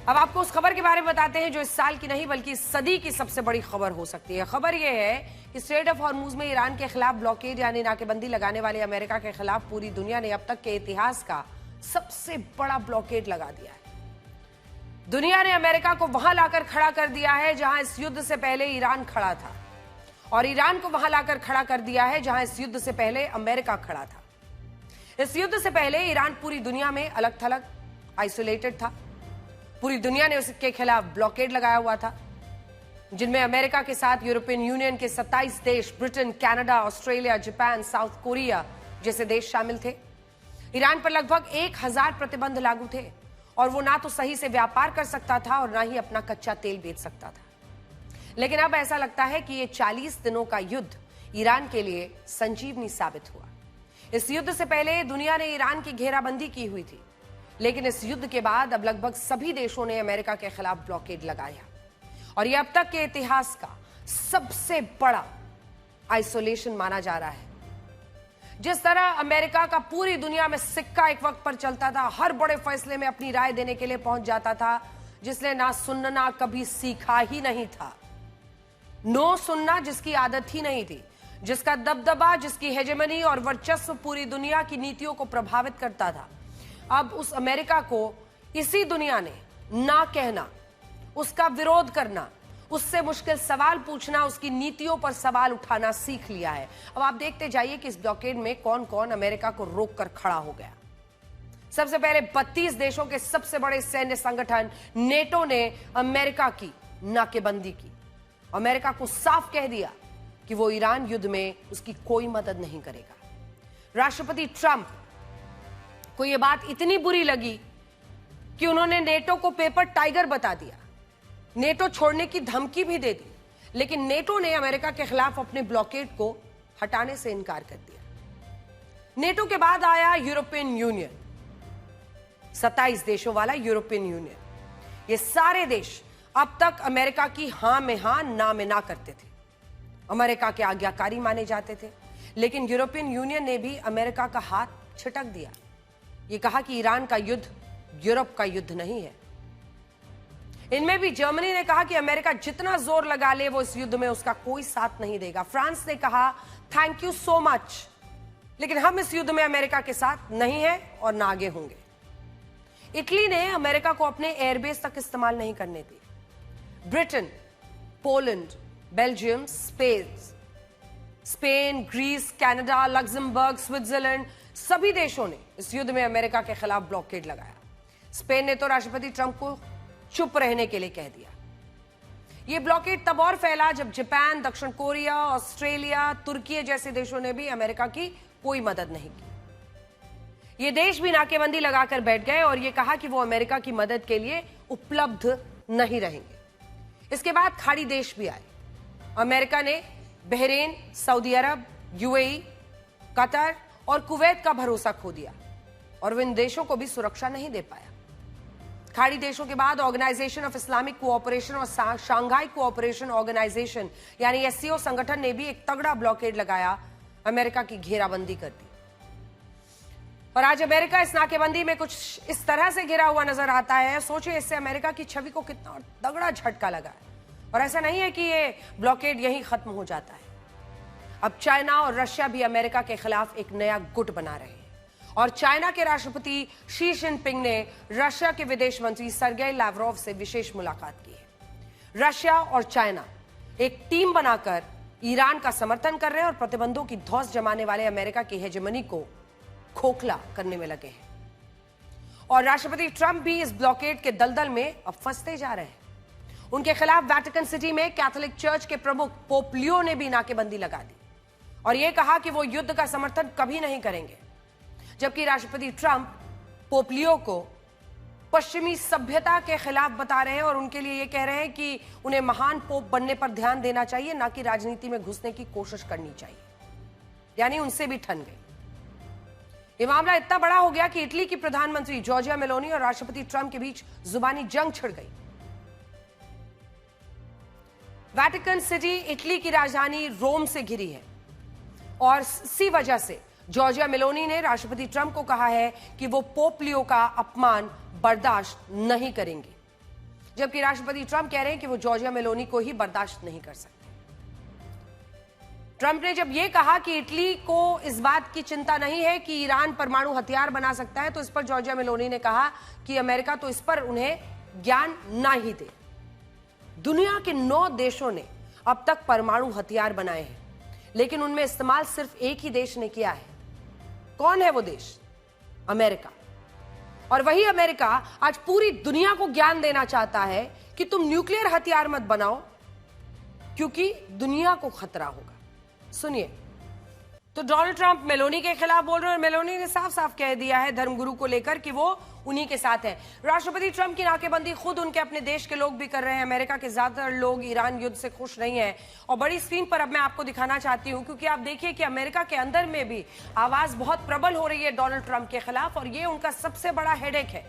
अब आपको उस खबर के बारे में बताते हैं जो इस साल की नहीं बल्कि इस सदी की सबसे बड़ी खबर हो सकती है। खबर यह है कि स्ट्रेट ऑफ हॉर्मुज में ईरान के खिलाफ ब्लॉकेड यानी नाकेबंदी लगाने वाले अमेरिका के खिलाफ पूरी दुनिया ने अब तक के इतिहास का सबसे बड़ा ब्लॉकेड लगा दिया है। दुनिया ने अमेरिका को वहां लाकर खड़ा कर दिया है जहां इस युद्ध से पहले ईरान खड़ा था, और ईरान को वहां लाकर खड़ा कर दिया है जहां इस युद्ध से पहले अमेरिका खड़ा था। इस युद्ध से पहले ईरान पूरी दुनिया में अलग थलग आइसोलेटेड था। पूरी दुनिया ने उसके खिलाफ ब्लॉकेड लगाया हुआ था, जिनमें अमेरिका के साथ यूरोपियन यूनियन के 27 देश, Britain, Canada, Australia, Japan, south Korea जैसे देश शामिल थे। ईरान पर लगभग 1000 प्रतिबंध लागू थे और वो ना तो सही से व्यापार कर सकता था और ना ही अपना कच्चा तेल बेच सकता था। लेकिन अब ऐसा लगता है कि ये 40 दिनों का युद्ध ईरान के लिए संजीवनी साबित हुआ। इस युद्ध से पहले दुनिया ने ईरान की घेराबंदी की हुई थी, लेकिन इस युद्ध के बाद अब लगभग सभी देशों ने अमेरिका के खिलाफ ब्लॉकेड लगाया, और यह अब तक के इतिहास का सबसे बड़ा आइसोलेशन माना जा रहा है। जिस तरह अमेरिका का पूरी दुनिया में सिक्का एक वक्त पर चलता था, हर बड़े फैसले में अपनी राय देने के लिए पहुंच जाता था, जिसने ना सुनना कभी सीखा ही नहीं था, नो सुनना जिसकी आदत ही नहीं थी, जिसका दबदबा, जिसकी हेजेमनी और वर्चस्व पूरी दुनिया की नीतियों को प्रभावित करता था, अब उस अमेरिका को इसी दुनिया ने ना कहना, उसका विरोध करना, उससे मुश्किल सवाल पूछना, उसकी नीतियों पर सवाल उठाना सीख लिया है। अब आप देखते जाइए कि इस ब्लॉकेड में कौन कौन अमेरिका को रोककर खड़ा हो गया। सबसे पहले 32 देशों के सबसे बड़े सैन्य संगठन नेटो ने अमेरिका की नाकेबंदी की। अमेरिका को साफ कह दिया कि वो ईरान युद्ध में उसकी कोई मदद नहीं करेगा। राष्ट्रपति ट्रंप को यह बात इतनी बुरी लगी कि उन्होंने नेटो को पेपर टाइगर बता दिया, नेटो छोड़ने की धमकी भी दे दी, लेकिन नेटो ने अमेरिका के खिलाफ अपने ब्लॉकेड को हटाने से इनकार कर दिया। नेटो के बाद आया यूरोपियन यूनियन, 27 देशों वाला यूरोपियन यूनियन। ये सारे देश अब तक अमेरिका की हां में हां, ना में ना करते थे, अमेरिका के आज्ञाकारी माने जाते थे, लेकिन यूरोपियन यूनियन ने भी अमेरिका का हाथ छिटक दिया। ये कहा कि ईरान का युद्ध यूरोप का युद्ध नहीं है। इनमें भी जर्मनी ने कहा कि अमेरिका जितना जोर लगा ले वो इस युद्ध में उसका कोई साथ नहीं देगा। फ्रांस ने कहा थैंक यू सो मच, लेकिन हम इस युद्ध में अमेरिका के साथ नहीं है और ना आगे होंगे। इटली ने अमेरिका को अपने एयरबेस तक इस्तेमाल नहीं करने दी। Britain, Poland, Belgium, Spain, Greece, Canada, Luxembourg, Switzerland, सभी देशों ने इस युद्ध में अमेरिका के खिलाफ ब्लॉकेड लगाया। स्पेन ने तो राष्ट्रपति ट्रंप को चुप रहने के लिए कह दिया। यह ब्लॉकेड तब और फैला जब जापान, दक्षिण कोरिया, ऑस्ट्रेलिया, तुर्की जैसे देशों ने भी अमेरिका की कोई मदद नहीं की। ये देश भी नाकेबंदी लगाकर बैठ गए और यह कहा कि वो अमेरिका की मदद के लिए उपलब्ध नहीं रहेंगे। इसके बाद खाड़ी देश भी आए। अमेरिका ने बहरीन, सऊदी अरब, यूएई, कतर और कुवैत का भरोसा खो दिया और वो इन देशों को भी सुरक्षा नहीं दे पाया। खाड़ी देशों के बाद ऑर्गेनाइजेशन ऑफ इस्लामिक कोऑपरेशन और शांघाई कोऑपरेशन ऑर्गेनाइजेशन यानी एससीओ संगठन ने भी एक तगड़ा ब्लॉकेड लगाया, अमेरिका की घेराबंदी कर दी। और आज अमेरिका इस नाकेबंदी में कुछ इस तरह से घिरा हुआ नजर आता है। सोचिए इससे अमेरिका की छवि को कितना तगड़ा झटका लगा है। और ऐसा नहीं है कि ये ब्लॉकेड यहीं खत्म हो जाता है। अब चाइना और रशिया भी अमेरिका के खिलाफ एक नया गुट बना रहे हैं और चाइना के राष्ट्रपति शी जिनपिंग ने रशिया के विदेश मंत्री सर्गेई लावरोव से विशेष मुलाकात की है। रशिया और चाइना एक टीम बनाकर ईरान का समर्थन कर रहे हैं और प्रतिबंधों की धौंस जमाने वाले अमेरिका की हेजेमनी को खोखला करने में लगे हैं। और राष्ट्रपति ट्रंप भी इस ब्लॉकेड के दलदल में अब फंसते जा रहे हैं। उनके खिलाफ वेटिकन सिटी में कैथोलिक चर्च के प्रमुख पोप लियो ने भी नाकेबंदी लगा दी और यह कहा कि वो युद्ध का समर्थन कभी नहीं करेंगे, जबकि राष्ट्रपति ट्रंप पोप लियो को पश्चिमी सभ्यता के खिलाफ बता रहे हैं और उनके लिए यह कह रहे हैं कि उन्हें महान पोप बनने पर ध्यान देना चाहिए, ना कि राजनीति में घुसने की कोशिश करनी चाहिए। यानी उनसे भी ठन गई। यह मामला इतना बड़ा हो गया कि इटली की प्रधानमंत्री जॉर्जिया मेलोनी और राष्ट्रपति ट्रंप के बीच जुबानी जंग छिड़ गई। वेटिकन सिटी इटली की राजधानी रोम से घिरी है और इसी वजह से जॉर्जिया मेलोनी ने राष्ट्रपति ट्रंप को कहा है कि वो पोप लियो का अपमान बर्दाश्त नहीं करेंगे। जबकि राष्ट्रपति ट्रंप कह रहे हैं कि वो जॉर्जिया मेलोनी को ही बर्दाश्त नहीं कर सकते। ट्रंप ने जब यह कहा कि इटली को इस बात की चिंता नहीं है कि ईरान परमाणु हथियार बना सकता है, तो इस पर जॉर्जिया मेलोनी ने कहा कि अमेरिका तो इस पर उन्हें ज्ञान ना ही दे। दुनिया के 9 देशों ने अब तक परमाणु हथियार बनाए हैं, लेकिन उनमें इस्तेमाल सिर्फ एक ही देश ने किया है। कौन है वो देश? अमेरिका। और वही अमेरिका आज पूरी दुनिया को ज्ञान देना चाहता है कि तुम न्यूक्लियर हथियार मत बनाओ, क्योंकि दुनिया को खतरा होगा। सुनिए, तो डोनाल्ड ट्रंप मेलोनी के खिलाफ बोल रहे हैं और मेलोनी ने साफ साफ कह दिया है धर्मगुरु को लेकर कि वो उन्हीं के साथ है। राष्ट्रपति ट्रंप की नाकेबंदी खुद उनके अपने देश के लोग भी कर रहे हैं। अमेरिका के ज्यादातर लोग ईरान युद्ध से खुश नहीं है और बड़ी स्क्रीन पर अब मैं आपको दिखाना चाहती हूं, क्योंकि आप देखिए कि अमेरिका के अंदर में भी आवाज बहुत प्रबल हो रही है डोनाल्ड ट्रंप के खिलाफ, और ये उनका सबसे बड़ा हेडेक है।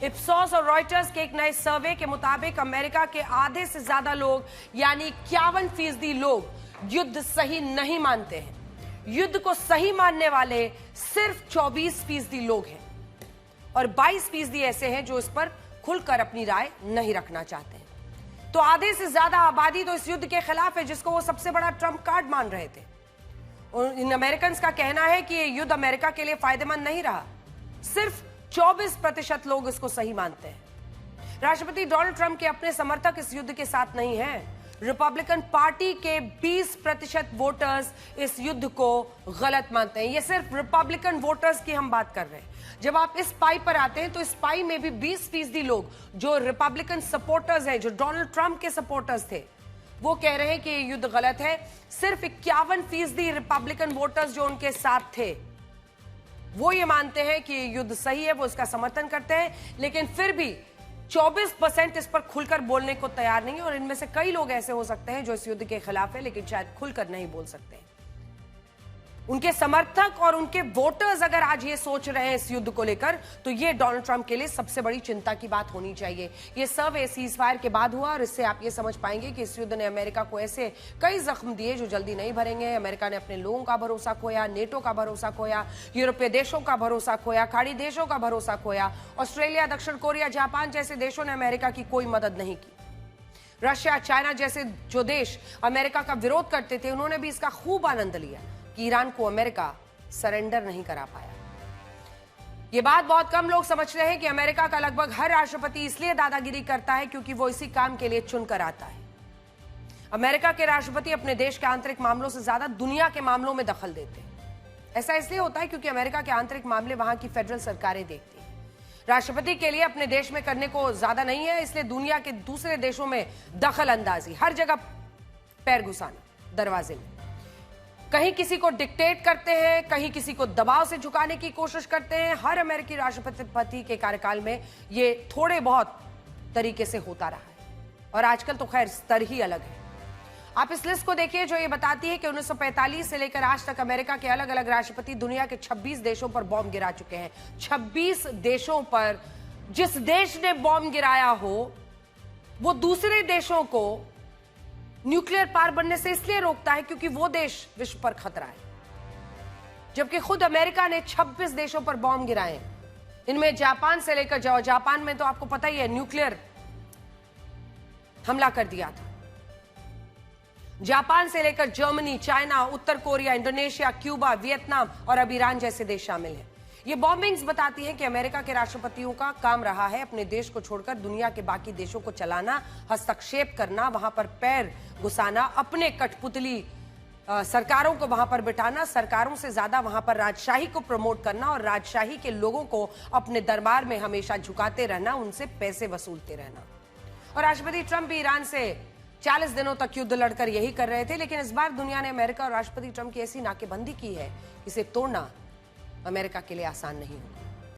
इप्सोस और रॉयटर्स के एक नए सर्वे के मुताबिक अमेरिका के आधे से ज्यादा लोग यानी 51% लोग युद्ध सही नहीं मानते हैं। युद्ध को सही मानने वाले सिर्फ 24% लोग हैं और 22% ऐसे हैं जो इस पर खुलकर अपनी राय नहीं रखना चाहते हैं। तो आधे से ज्यादा आबादी तो इस युद्ध के खिलाफ है, जिसको वो सबसे बड़ा ट्रंप कार्ड मान रहे थे। और इन अमेरिकन का कहना है कि ये युद्ध अमेरिका के लिए फायदेमंद नहीं रहा। सिर्फ 24% लोग इसको सही मानते हैं। राष्ट्रपति डोनाल्ड ट्रंप के अपने समर्थक इस युद्ध के साथ नहीं हैं। रिपब्लिकन पार्टी के 20% वोटर्स इस युद्ध को गलत मानते हैं। ये सिर्फ रिपब्लिकन वोटर्स की हम बात कर रहे हैं। जब आप इस पाई पर आते हैं तो इस पाई में भी 20% लोग जो रिपब्लिकन सपोर्टर्स हैं, जो डोनाल्ड ट्रंप के सपोर्टर्स थे, वो कह रहे हैं कि ये युद्ध गलत है। सिर्फ 51% रिपब्लिकन वोटर्स जो उनके साथ थे वो ये मानते हैं कि ये युद्ध सही है, वो इसका समर्थन करते हैं। लेकिन फिर भी 24% इस पर खुलकर बोलने को तैयार नहीं है, और इनमें से कई लोग ऐसे हो सकते हैं जो इस युद्ध के खिलाफ है लेकिन शायद खुलकर नहीं बोल सकते। उनके समर्थक और उनके वोटर्स अगर आज ये सोच रहे हैं इस युद्ध को लेकर, तो ये डोनाल्ड ट्रंप के लिए सबसे बड़ी चिंता की बात होनी चाहिए। ये सर्वे सीजफायर के बाद हुआ और इससे आप ये समझ पाएंगे कि इस युद्ध ने अमेरिका को ऐसे कई जख्म दिए जो जल्दी नहीं भरेंगे। अमेरिका ने अपने लोगों का भरोसा खोया, नेटो का भरोसा खोया, यूरोपीय देशों का भरोसा खोया, खाड़ी देशों का भरोसा खोया। ऑस्ट्रेलिया, दक्षिण कोरिया, जापान जैसे देशों ने अमेरिका की कोई मदद नहीं की। रशिया, चाइना जैसे जो देश अमेरिका का विरोध करते थे, उन्होंने भी इसका खूब आनंद लिया कि ईरान को अमेरिका सरेंडर नहीं करा पाया। यह बात बहुत कम लोग समझ रहे हैं कि अमेरिका का लगभग हर राष्ट्रपति इसलिए दादागिरी करता है क्योंकि वो इसी काम के लिए चुनकर आता है। अमेरिका के राष्ट्रपति अपने देश के आंतरिक मामलों से ज्यादा दुनिया के मामलों में दखल देते हैं। ऐसा इसलिए होता है क्योंकि अमेरिका के आंतरिक मामले वहां की फेडरल सरकारें देखती हैं। राष्ट्रपति के लिए अपने देश में करने को ज्यादा नहीं है, इसलिए दुनिया के दूसरे देशों में दखल अंदाजी, हर जगह पैर घुसाना दरवाजे में। कहीं किसी को डिक्टेट करते हैं, कहीं किसी को दबाव से झुकाने की कोशिश करते हैं। हर अमेरिकी राष्ट्रपति के कार्यकाल में ये थोड़े बहुत तरीके से होता रहा है, और आजकल तो खैर स्तर ही अलग है। आप इस लिस्ट को देखिए जो ये बताती है कि 1945 से लेकर आज तक अमेरिका के अलग अलग राष्ट्रपति दुनिया के 26 देशों पर बॉम्ब गिरा चुके हैं। 26 देशों पर। जिस देश ने बॉम्ब गिराया हो वो दूसरे देशों को न्यूक्लियर पावर बनने से इसलिए रोकता है क्योंकि वो देश विश्व पर खतरा है। जबकि खुद अमेरिका ने 26 देशों पर बॉम्ब गिराए। इनमें जापान से लेकर जापान में तो आपको पता ही है न्यूक्लियर हमला कर दिया था। जापान से लेकर जर्मनी, चाइना, उत्तर कोरिया, इंडोनेशिया, क्यूबा, वियतनाम और अब ईरान जैसे देश शामिल हैं। ये बॉम्बिंग्स बताती हैं कि अमेरिका के राष्ट्रपतियों का काम रहा है अपने देश को छोड़कर दुनिया के बाकी देशों को चलाना, हस्तक्षेप करना, वहां पर पैर घुसाना, अपने कठपुतली सरकारों को वहां पर बिठाना, सरकारों से ज्यादा वहां पर राजशाही को प्रमोट करना और राजशाही के लोगों को अपने दरबार में हमेशा झुकाते रहना, उनसे पैसे वसूलते रहना। और राष्ट्रपति ट्रंप भी ईरान से 40 दिनों तक युद्ध लड़कर यही कर रहे थे, लेकिन इस बार दुनिया ने अमेरिका और राष्ट्रपति ट्रंप की ऐसी नाकेबंदी की है, इसे तोड़ना अमेरिका के लिए आसान नहीं होगा।